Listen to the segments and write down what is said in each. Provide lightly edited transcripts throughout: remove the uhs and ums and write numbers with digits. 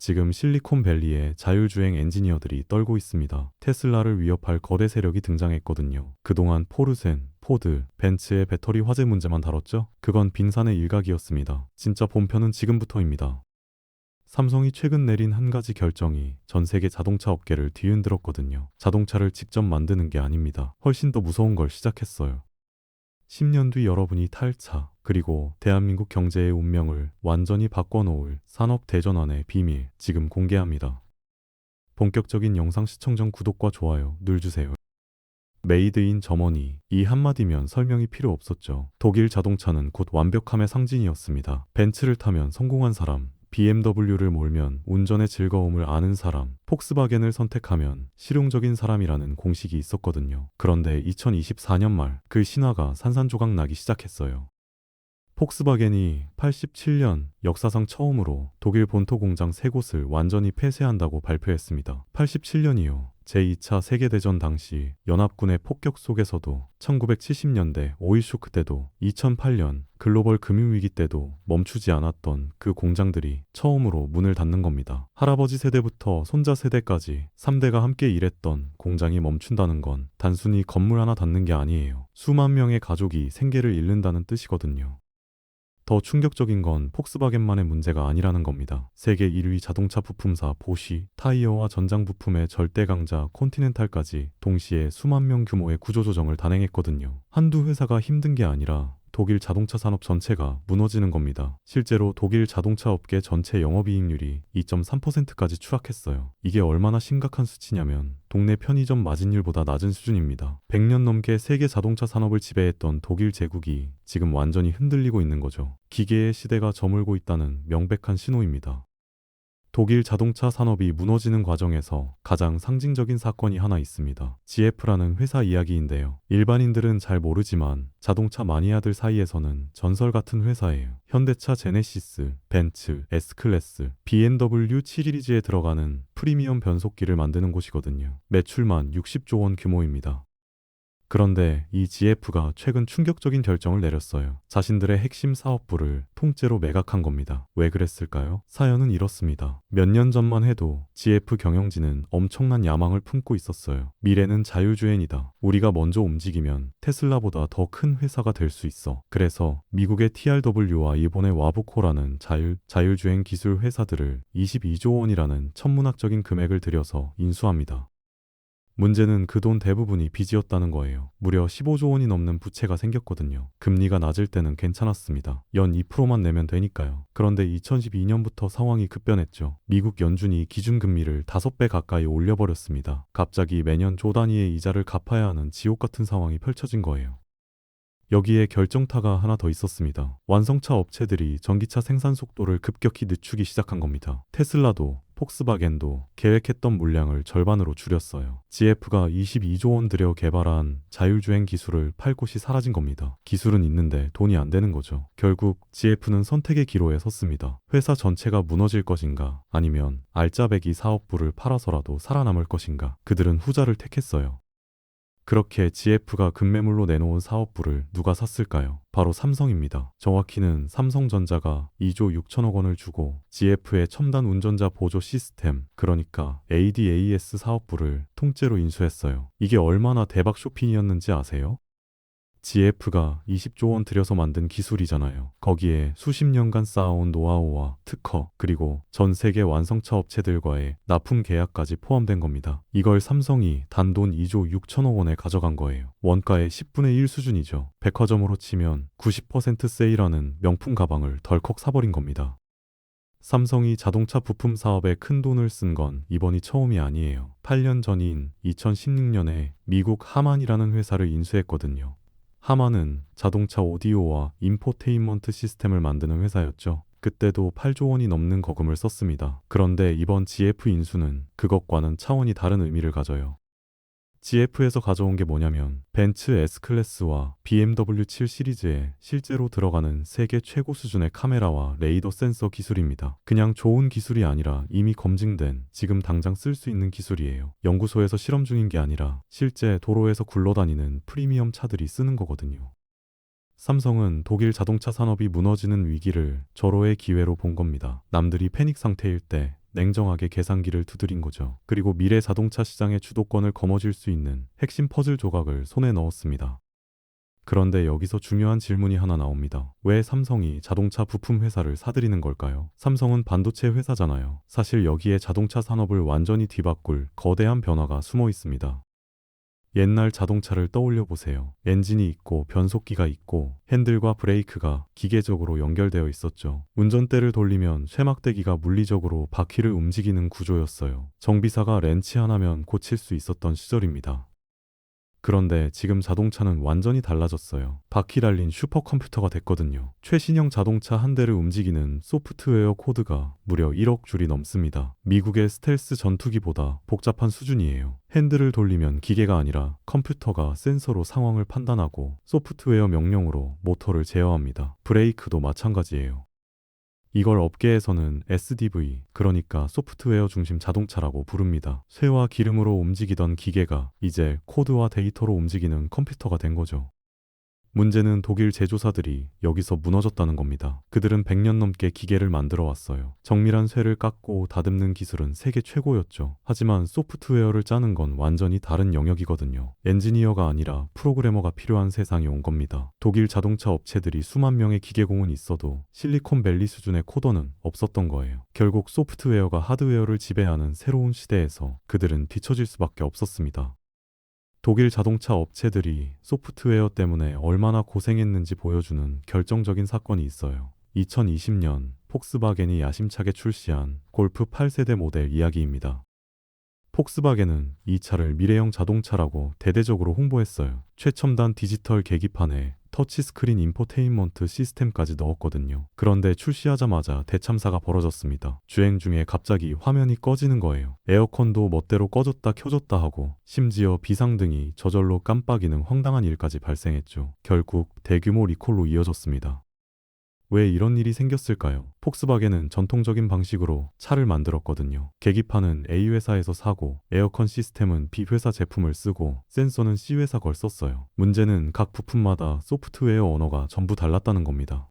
지금 실리콘밸리에 자율주행 엔지니어들이 떨고 있습니다. 테슬라를 위협할 거대 세력이 등장했거든요. 그동안 포르센, 포드, 벤츠의 배터리 화재 문제만 다뤘죠? 그건 빙산의 일각이었습니다. 진짜 본편은 지금부터입니다. 삼성이 최근 내린 한 가지 결정이 전 세계 자동차 업계를 뒤흔들었거든요. 자동차를 직접 만드는 게 아닙니다. 훨씬 더 무서운 걸 시작했어요. 10년 뒤 여러분이 탈 차, 그리고 대한민국 경제의 운명을 완전히 바꿔놓을 산업 대전환의 비밀 지금 공개합니다. 본격적인 영상 시청 전 구독과 좋아요 눌주세요. 메이드 인 저머니, 이 한마디면 설명이 필요 없었죠. 독일 자동차는 곧 완벽함의 상징이었습니다. 벤츠를 타면 성공한 사람, BMW를 몰면 운전의 즐거움을 아는 사람, 폭스바겐을 선택하면 실용적인 사람이라는 공식이 있었거든요. 그런데 2024년 말 그 신화가 산산조각 나기 시작했어요. 폭스바겐이 87년 역사상 처음으로 독일 본토 공장 3곳을 완전히 폐쇄한다고 발표했습니다. 87년이요. 제2차 세계대전 당시 연합군의 폭격 속에서도 1970년대 오일 쇼크 때도 2008년 글로벌 금융위기 때도 멈추지 않았던 그 공장들이 처음으로 문을 닫는 겁니다. 할아버지 세대부터 손자 세대까지 3대가 함께 일했던 공장이 멈춘다는 건 단순히 건물 하나 닫는 게 아니에요. 수만 명의 가족이 생계를 잃는다는 뜻이거든요. 더 충격적인 건 폭스바겐만의 문제가 아니라는 겁니다. 세계 1위 자동차 부품사 보쉬, 타이어와 전장 부품의 절대 강자 콘티넨탈까지 동시에 수만 명 규모의 구조조정을 단행했거든요. 한두 회사가 힘든 게 아니라 독일 자동차 산업 전체가 무너지는 겁니다. 실제로 독일 자동차 업계 전체 영업이익률이 2.3%까지 추락했어요. 이게 얼마나 심각한 수치냐면 동네 편의점 마진율보다 낮은 수준입니다. 100년 넘게 세계 자동차 산업을 지배했던 독일 제국이 지금 완전히 흔들리고 있는 거죠. 기계의 시대가 저물고 있다는 명백한 신호입니다. 독일 자동차 산업이 무너지는 과정에서 가장 상징적인 사건이 하나 있습니다. GF라는 회사 이야기인데요. 일반인들은 잘 모르지만 자동차 마니아들 사이에서는 전설 같은 회사예요. 현대차 제네시스, 벤츠, S클래스, BMW 7시리즈에 들어가는 프리미엄 변속기를 만드는 곳이거든요. 매출만 60조 원 규모입니다. 그런데 이 GF가 최근 충격적인 결정을 내렸어요. 자신들의 핵심 사업부를 통째로 매각한 겁니다. 왜 그랬을까요? 사연은 이렇습니다. 몇 년 전만 해도 GF 경영진은 엄청난 야망을 품고 있었어요. 미래는 자율주행이다. 우리가 먼저 움직이면 테슬라보다 더 큰 회사가 될 수 있어. 그래서 미국의 TRW와 일본의 와부코라는 자율주행 기술 회사들을 22조 원이라는 천문학적인 금액을 들여서 인수합니다. 문제는 그 돈 대부분이 빚이었다는 거예요. 무려 15조 원이 넘는 부채가 생겼거든요. 금리가 낮을 때는 괜찮았습니다. 연 2%만 내면 되니까요. 그런데 2012년부터 상황이 급변했죠. 미국 연준이 기준금리를 5배 가까이 올려버렸습니다. 갑자기 매년 조 단위의 이자를 갚아야 하는 지옥 같은 상황이 펼쳐진 거예요. 여기에 결정타가 하나 더 있었습니다. 완성차 업체들이 전기차 생산 속도를 급격히 늦추기 시작한 겁니다. 테슬라도 폭스바겐도 계획했던 물량을 절반으로 줄였어요. GF가 22조 원 들여 개발한 자율주행 기술을 팔 곳이 사라진 겁니다. 기술은 있는데 돈이 안 되는 거죠. 결국 GF는 선택의 기로에 섰습니다. 회사 전체가 무너질 것인가 아니면 알짜배기 사업부를 팔아서라도 살아남을 것인가. 그들은 후자를 택했어요. 그렇게 GF가 급매물로 내놓은 사업부를 누가 샀을까요? 바로 삼성입니다. 정확히는 삼성전자가 2조 6천억 원을 주고 GF의 첨단 운전자 보조 시스템, 그러니까 ADAS 사업부를 통째로 인수했어요. 이게 얼마나 대박 쇼핑이었는지 아세요? GF가 20조 원 들여서 만든 기술이잖아요. 거기에 수십 년간 쌓아온 노하우와 특허, 그리고 전 세계 완성차 업체들과의 납품 계약까지 포함된 겁니다. 이걸 삼성이 단돈 2조 6천억 원에 가져간 거예요. 원가의 10분의 1 수준이죠. 백화점으로 치면 90% 세일하는 명품 가방을 덜컥 사버린 겁니다. 삼성이 자동차 부품 사업에 큰 돈을 쓴 건 이번이 처음이 아니에요. 8년 전인 2016년에 미국 하만이라는 회사를 인수했거든요. 하만은 자동차 오디오와 인포테인먼트 시스템을 만드는 회사였죠. 그때도 8조 원이 넘는 거금을 썼습니다. 그런데 이번 GF 인수는 그것과는 차원이 다른 의미를 가져요. GF에서 가져온 게 뭐냐면 벤츠 S클래스와 BMW 7 시리즈에 실제로 들어가는 세계 최고 수준의 카메라와 레이더 센서 기술입니다. 그냥 좋은 기술이 아니라 이미 검증된 지금 당장 쓸 수 있는 기술이에요. 연구소에서 실험 중인 게 아니라 실제 도로에서 굴러다니는 프리미엄 차들이 쓰는 거거든요. 삼성은 독일 자동차 산업이 무너지는 위기를 절호의 기회로 본 겁니다. 남들이 패닉 상태일 때 냉정하게 계산기를 두드린 거죠. 그리고 미래 자동차 시장의 주도권을 거머쥘 수 있는 핵심 퍼즐 조각을 손에 넣었습니다. 그런데 여기서 중요한 질문이 하나 나옵니다. 왜 삼성이 자동차 부품 회사를 사들이는 걸까요? 삼성은 반도체 회사잖아요. 사실 여기에 자동차 산업을 완전히 뒤바꿀 거대한 변화가 숨어 있습니다. 옛날 자동차를 떠올려 보세요. 엔진이 있고 변속기가 있고 핸들과 브레이크가 기계적으로 연결되어 있었죠. 운전대를 돌리면 쇠막대기가 물리적으로 바퀴를 움직이는 구조였어요. 정비사가 렌치 하나면 고칠 수 있었던 시절입니다. 그런데 지금 자동차는 완전히 달라졌어요. 바퀴 달린 슈퍼컴퓨터가 됐거든요. 최신형 자동차 한 대를 움직이는 소프트웨어 코드가 무려 1억 줄이 넘습니다. 미국의 스텔스 전투기보다 복잡한 수준이에요. 핸들을 돌리면 기계가 아니라 컴퓨터가 센서로 상황을 판단하고 소프트웨어 명령으로 모터를 제어합니다. 브레이크도 마찬가지예요. 이걸 업계에서는 SDV, 그러니까 소프트웨어 중심 자동차라고 부릅니다. 쇠와 기름으로 움직이던 기계가 이제 코드와 데이터로 움직이는 컴퓨터가 된 거죠. 문제는 독일 제조사들이 여기서 무너졌다는 겁니다. 그들은 100년 넘게 기계를 만들어 왔어요. 정밀한 쇠를 깎고 다듬는 기술은 세계 최고였죠. 하지만 소프트웨어를 짜는 건 완전히 다른 영역이거든요. 엔지니어가 아니라 프로그래머가 필요한 세상이 온 겁니다. 독일 자동차 업체들이 수만 명의 기계공은 있어도 실리콘밸리 수준의 코더는 없었던 거예요. 결국 소프트웨어가 하드웨어를 지배하는 새로운 시대에서 그들은 뒤처질 수밖에 없었습니다. 독일 자동차 업체들이 소프트웨어 때문에 얼마나 고생했는지 보여주는 결정적인 사건이 있어요. 2020년 폭스바겐이 야심차게 출시한 골프 8세대 모델 이야기입니다. 폭스바겐은 이 차를 미래형 자동차라고 대대적으로 홍보했어요. 최첨단 디지털 계기판에 터치스크린 인포테인먼트 시스템까지 넣었거든요. 그런데 출시하자마자 대참사가 벌어졌습니다. 주행 중에 갑자기 화면이 꺼지는 거예요. 에어컨도 멋대로 꺼졌다 켜졌다 하고 심지어 비상등이 저절로 깜빡이는 황당한 일까지 발생했죠. 결국 대규모 리콜로 이어졌습니다. 왜 이런 일이 생겼을까요? 폭스바겐은 전통적인 방식으로 차를 만들었거든요. 계기판은 A 회사에서 사고, 에어컨 시스템은 B 회사 제품을 쓰고, 센서는 C 회사 걸 썼어요. 문제는 각 부품마다 소프트웨어 언어가 전부 달랐다는 겁니다.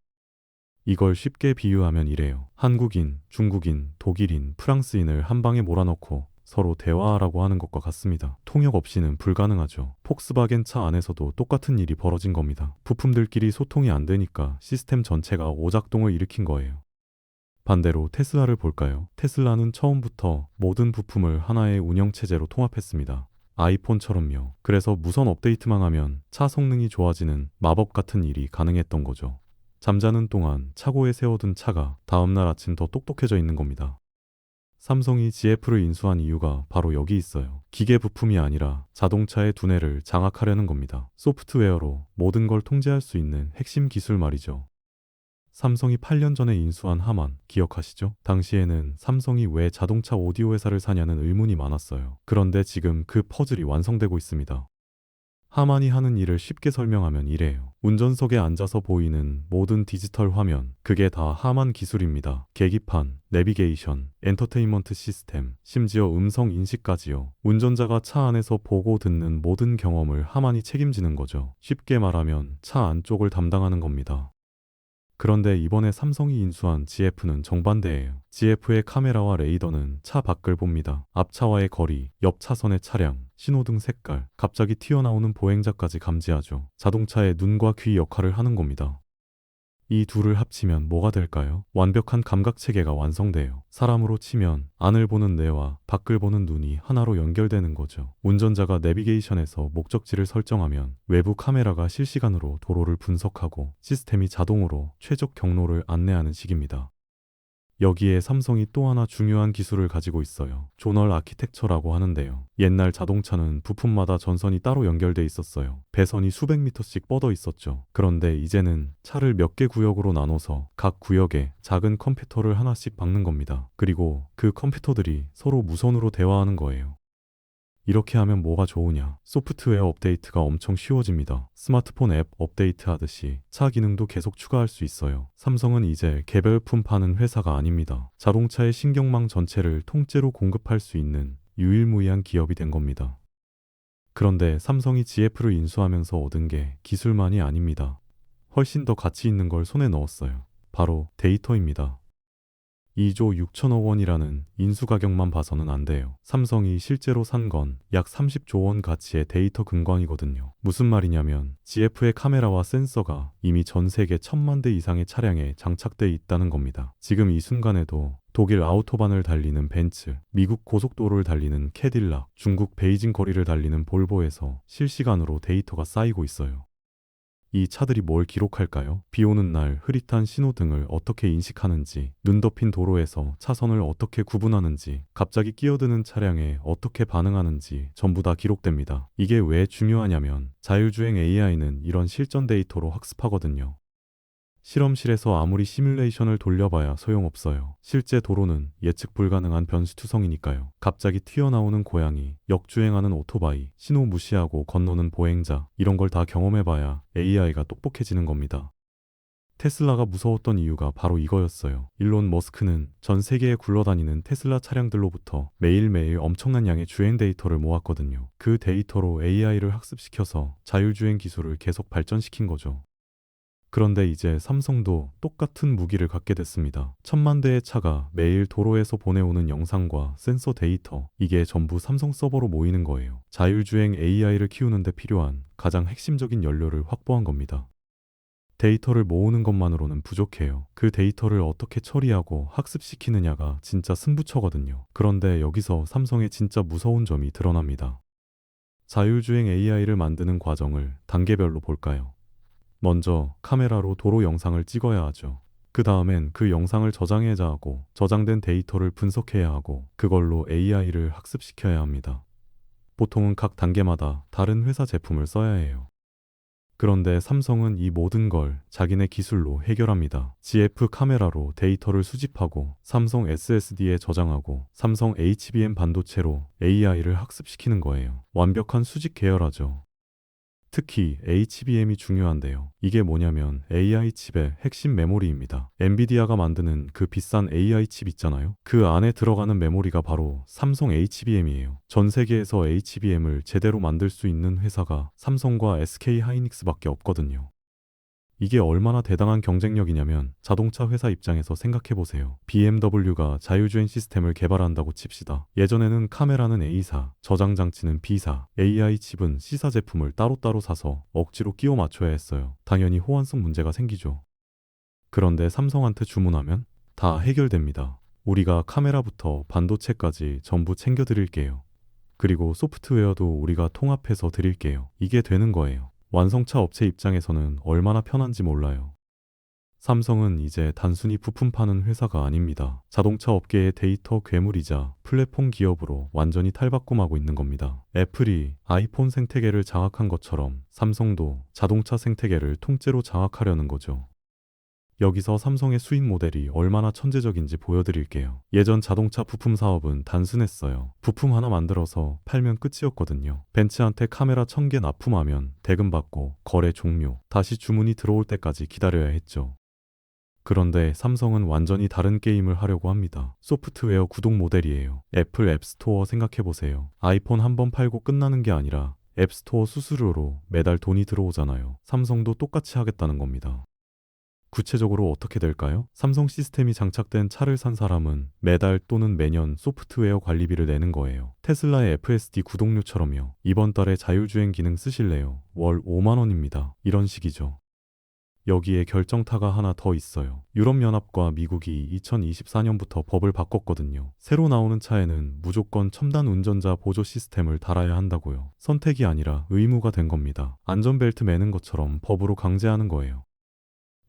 이걸 쉽게 비유하면 이래요. 한국인, 중국인, 독일인, 프랑스인을 한 방에 몰아넣고 서로 대화하라고 하는 것과 같습니다. 통역 없이는 불가능하죠. 폭스바겐 차 안에서도 똑같은 일이 벌어진 겁니다. 부품들끼리 소통이 안 되니까 시스템 전체가 오작동을 일으킨 거예요. 반대로 테슬라를 볼까요? 테슬라는 처음부터 모든 부품을 하나의 운영체제로 통합했습니다. 아이폰처럼요. 그래서 무선 업데이트만 하면 차 성능이 좋아지는 마법 같은 일이 가능했던 거죠. 잠자는 동안 차고에 세워둔 차가 다음날 아침 더 똑똑해져 있는 겁니다. 삼성이 GF를 인수한 이유가 바로 여기 있어요. 기계 부품이 아니라 자동차의 두뇌를 장악하려는 겁니다. 소프트웨어로 모든 걸 통제할 수 있는 핵심 기술 말이죠. 삼성이 8년 전에 인수한 하만 기억하시죠? 당시에는 삼성이 왜 자동차 오디오 회사를 사냐는 의문이 많았어요. 그런데 지금 그 퍼즐이 완성되고 있습니다. 하만이 하는 일을 쉽게 설명하면 이래요. 운전석에 앉아서 보이는 모든 디지털 화면, 그게 다 하만 기술입니다. 계기판, 내비게이션, 엔터테인먼트 시스템, 심지어 음성 인식까지요. 운전자가 차 안에서 보고 듣는 모든 경험을 하만이 책임지는 거죠. 쉽게 말하면 차 안쪽을 담당하는 겁니다. 그런데 이번에 삼성이 인수한 GF는 정반대예요. GF의 카메라와 레이더는 차 밖을 봅니다. 앞차와의 거리, 옆 차선의 차량, 신호등 색깔, 갑자기 튀어나오는 보행자까지 감지하죠. 자동차의 눈과 귀 역할을 하는 겁니다. 이 둘을 합치면 뭐가 될까요? 완벽한 감각 체계가 완성돼요. 사람으로 치면 안을 보는 뇌와 밖을 보는 눈이 하나로 연결되는 거죠. 운전자가 내비게이션에서 목적지를 설정하면 외부 카메라가 실시간으로 도로를 분석하고 시스템이 자동으로 최적 경로를 안내하는 식입니다. 여기에 삼성이 또 하나 중요한 기술을 가지고 있어요. 조널 아키텍처라고 하는데요. 옛날 자동차는 부품마다 전선이 따로 연결돼 있었어요. 배선이 수백 미터씩 뻗어 있었죠. 그런데 이제는 차를 몇 개 구역으로 나눠서 각 구역에 작은 컴퓨터를 하나씩 박는 겁니다. 그리고 그 컴퓨터들이 서로 무선으로 대화하는 거예요. 이렇게 하면 뭐가 좋으냐? 소프트웨어 업데이트가 엄청 쉬워집니다. 스마트폰 앱 업데이트 하듯이 차 기능도 계속 추가할 수 있어요. 삼성은 이제 개별품 파는 회사가 아닙니다. 자동차의 신경망 전체를 통째로 공급할 수 있는 유일무이한 기업이 된 겁니다. 그런데 삼성이 GF를 인수하면서 얻은 게 기술만이 아닙니다. 훨씬 더 가치 있는 걸 손에 넣었어요. 바로 데이터입니다. 2조 6천억 원이라는 인수가격만 봐서는 안 돼요. 삼성이 실제로 산 건 약 30조 원 가치의 데이터 근광이거든요. 무슨 말이냐면 GF의 카메라와 센서가 이미 전 세계 1,000만 대 이상의 차량에 장착돼 있다는 겁니다. 지금 이 순간에도 독일 아우토반을 달리는 벤츠, 미국 고속도로를 달리는 캐딜락, 중국 베이징 거리를 달리는 볼보에서 실시간으로 데이터가 쌓이고 있어요. 이 차들이 뭘 기록할까요? 비 오는 날 흐릿한 신호등을 어떻게 인식하는지, 눈 덮인 도로에서 차선을 어떻게 구분하는지, 갑자기 끼어드는 차량에 어떻게 반응하는지 전부 다 기록됩니다. 이게 왜 중요하냐면 자율주행 AI는 이런 실전 데이터로 학습하거든요. 실험실에서 아무리 시뮬레이션을 돌려봐야 소용없어요. 실제 도로는 예측 불가능한 변수투성이니까요. 갑자기 튀어나오는 고양이, 역주행하는 오토바이, 신호 무시하고 건너는 보행자, 이런 걸 다 경험해봐야 AI가 똑똑해지는 겁니다. 테슬라가 무서웠던 이유가 바로 이거였어요. 일론 머스크는 전 세계에 굴러다니는 테슬라 차량들로부터 매일매일 엄청난 양의 주행 데이터를 모았거든요. 그 데이터로 AI를 학습시켜서 자율주행 기술을 계속 발전시킨 거죠. 그런데 이제 삼성도 똑같은 무기를 갖게 됐습니다. 1,000만 대의 차가 매일 도로에서 보내오는 영상과 센서 데이터, 이게 전부 삼성 서버로 모이는 거예요. 자율주행 AI를 키우는 데 필요한 가장 핵심적인 연료를 확보한 겁니다. 데이터를 모으는 것만으로는 부족해요. 그 데이터를 어떻게 처리하고 학습시키느냐가 진짜 승부처거든요. 그런데 여기서 삼성의 진짜 무서운 점이 드러납니다. 자율주행 AI를 만드는 과정을 단계별로 볼까요? 먼저 카메라로 도로 영상을 찍어야 하죠. 그 다음엔 그 영상을 저장해야 하고 저장된 데이터를 분석해야 하고 그걸로 AI를 학습시켜야 합니다. 보통은 각 단계마다 다른 회사 제품을 써야 해요. 그런데 삼성은 이 모든 걸 자기네 기술로 해결합니다. GF 카메라로 데이터를 수집하고 삼성 SSD에 저장하고 삼성 HBM 반도체로 AI를 학습시키는 거예요. 완벽한 수직 계열하죠. 특히 HBM이 중요한데요. 이게 뭐냐면 AI 칩의 핵심 메모리입니다. 엔비디아가 만드는 그 비싼 AI 칩 있잖아요. 그 안에 들어가는 메모리가 바로 삼성 HBM이에요. 전 세계에서 HBM을 제대로 만들 수 있는 회사가 삼성과 SK 하이닉스밖에 없거든요. 이게 얼마나 대단한 경쟁력이냐면 자동차 회사 입장에서 생각해보세요. BMW가 자율주행 시스템을 개발한다고 칩시다. 예전에는 카메라는 A사, 저장 장치는 B사, AI 칩은 C사 제품을 따로따로 사서 억지로 끼워 맞춰야 했어요. 당연히 호환성 문제가 생기죠. 그런데 삼성한테 주문하면 다 해결됩니다. 우리가 카메라부터 반도체까지 전부 챙겨드릴게요. 그리고 소프트웨어도 우리가 통합해서 드릴게요. 이게 되는 거예요. 완성차 업체 입장에서는 얼마나 편한지 몰라요. 삼성은 이제 단순히 부품 파는 회사가 아닙니다. 자동차 업계의 데이터 괴물이자 플랫폼 기업으로 완전히 탈바꿈하고 있는 겁니다. 애플이 아이폰 생태계를 장악한 것처럼 삼성도 자동차 생태계를 통째로 장악하려는 거죠. 여기서 삼성의 수익 모델이 얼마나 천재적인지 보여드릴게요. 예전 자동차 부품 사업은 단순했어요. 부품 하나 만들어서 팔면 끝이었거든요. 벤츠한테 카메라 1,000개 납품하면 대금 받고 거래 종료, 다시 주문이 들어올 때까지 기다려야 했죠. 그런데 삼성은 완전히 다른 게임을 하려고 합니다. 소프트웨어 구독 모델이에요. 애플 앱스토어 생각해보세요. 아이폰 한 번 팔고 끝나는 게 아니라 앱스토어 수수료로 매달 돈이 들어오잖아요. 삼성도 똑같이 하겠다는 겁니다. 구체적으로 어떻게 될까요? 삼성 시스템이 장착된 차를 산 사람은 매달 또는 매년 소프트웨어 관리비를 내는 거예요. 테슬라의 FSD 구독료처럼요. 이번 달에 자율주행 기능 쓰실래요? 월 5만 원입니다. 이런 식이죠. 여기에 결정타가 하나 더 있어요. 유럽연합과 미국이 2024년부터 법을 바꿨거든요. 새로 나오는 차에는 무조건 첨단 운전자 보조 시스템을 달아야 한다고요. 선택이 아니라 의무가 된 겁니다. 안전벨트 매는 것처럼 법으로 강제하는 거예요.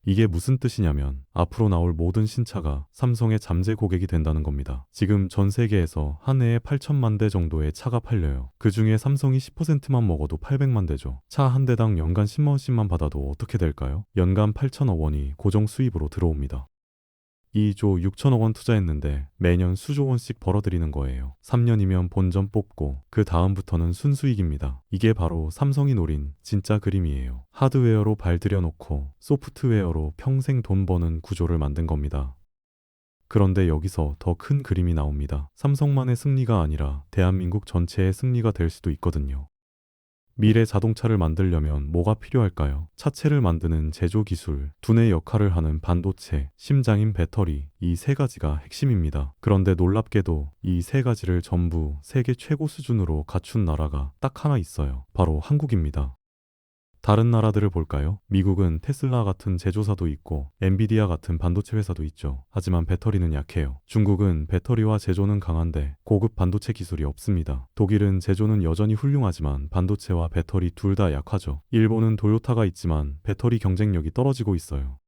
이게 무슨 뜻이냐면 앞으로 나올 모든 신차가 삼성의 잠재 고객이 된다는 겁니다. 지금 전 세계에서 한 해에 8천만 대 정도의 차가 팔려요. 그 중에 삼성이 10%만 먹어도 800만 대죠. 차 한 대당 연간 10만 원씩만 받아도 어떻게 될까요? 연간 8천억 원이 고정 수입으로 들어옵니다. 2조 6천억 원 투자했는데 매년 수조 원씩 벌어들이는 거예요. 3년이면 본전 뽑고 그 다음부터는 순수익입니다. 이게 바로 삼성이 노린 진짜 그림이에요. 하드웨어로 발들여 놓고 소프트웨어로 평생 돈 버는 구조를 만든 겁니다. 그런데 여기서 더 큰 그림이 나옵니다. 삼성만의 승리가 아니라 대한민국 전체의 승리가 될 수도 있거든요. 미래 자동차를 만들려면 뭐가 필요할까요? 차체를 만드는 제조 기술, 두뇌 역할을 하는 반도체, 심장인 배터리, 이 세 가지가 핵심입니다. 그런데 놀랍게도 이 세 가지를 전부 세계 최고 수준으로 갖춘 나라가 딱 하나 있어요. 바로 한국입니다. 다른 나라들을 볼까요? 미국은 테슬라 같은 제조사도 있고 엔비디아 같은 반도체 회사도 있죠. 하지만 배터리는 약해요. 중국은 배터리와 제조는 강한데 고급 반도체 기술이 없습니다. 독일은 제조는 여전히 훌륭하지만 반도체와 배터리 둘 다 약하죠. 일본은 도요타가 있지만 배터리 경쟁력이 떨어지고 있어요.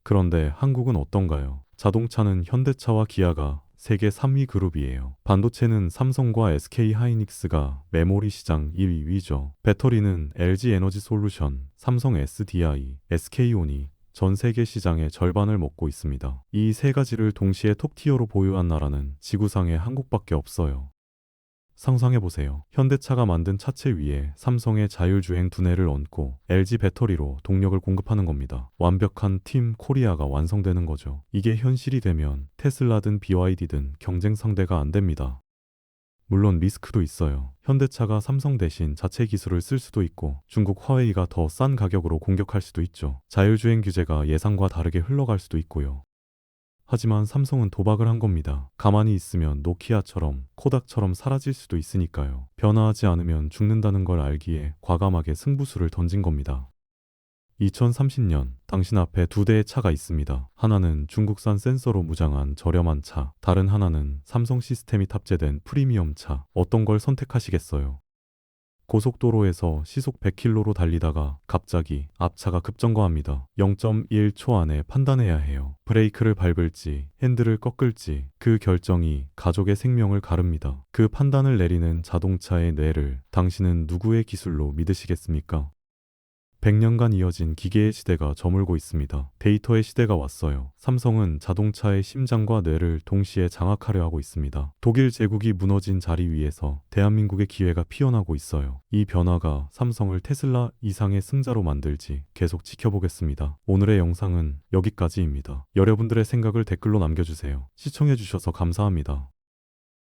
그런데 한국은 어떤가요? 자동차는 현대차와 기아가 세계 3위 그룹이에요. 반도체는 삼성과 SK 하이닉스가 메모리 시장 1위죠. 배터리는 LG 에너지 솔루션, 삼성 SDI, SK온이 전 세계 시장의 절반을 먹고 있습니다. 이 세 가지를 동시에 톱티어로 보유한 나라는 지구상에 한국밖에 없어요. 상상해보세요. 현대차가 만든 차체 위에 삼성의 자율주행 두뇌를 얹고 LG 배터리로 동력을 공급하는 겁니다. 완벽한 팀 코리아가 완성되는 거죠. 이게 현실이 되면 테슬라든 BYD든 경쟁 상대가 안 됩니다. 물론 리스크도 있어요. 현대차가 삼성 대신 자체 기술을 쓸 수도 있고 중국 화웨이가 더 싼 가격으로 공격할 수도 있죠. 자율주행 규제가 예상과 다르게 흘러갈 수도 있고요. 하지만 삼성은 도박을 한 겁니다. 가만히 있으면 노키아처럼 코닥처럼 사라질 수도 있으니까요. 변화하지 않으면 죽는다는 걸 알기에 과감하게 승부수를 던진 겁니다. 2030년 당신 앞에 두 대의 차가 있습니다. 하나는 중국산 센서로 무장한 저렴한 차, 다른 하나는 삼성 시스템이 탑재된 프리미엄 차. 어떤 걸 선택하시겠어요? 고속도로에서 시속 100km로 달리다가 갑자기 앞차가 급정거합니다. 0.1초 안에 판단해야 해요. 브레이크를 밟을지 핸들을 꺾을지 그 결정이 가족의 생명을 가릅니다. 그 판단을 내리는 자동차의 뇌를 당신은 누구의 기술로 믿으시겠습니까? 100년간 이어진 기계의 시대가 저물고 있습니다. 데이터의 시대가 왔어요. 삼성은 자동차의 심장과 뇌를 동시에 장악하려 하고 있습니다. 독일 제국이 무너진 자리 위에서 대한민국의 기회가 피어나고 있어요. 이 변화가 삼성을 테슬라 이상의 승자로 만들지 계속 지켜보겠습니다. 오늘의 영상은 여기까지입니다. 여러분들의 생각을 댓글로 남겨주세요. 시청해주셔서 감사합니다.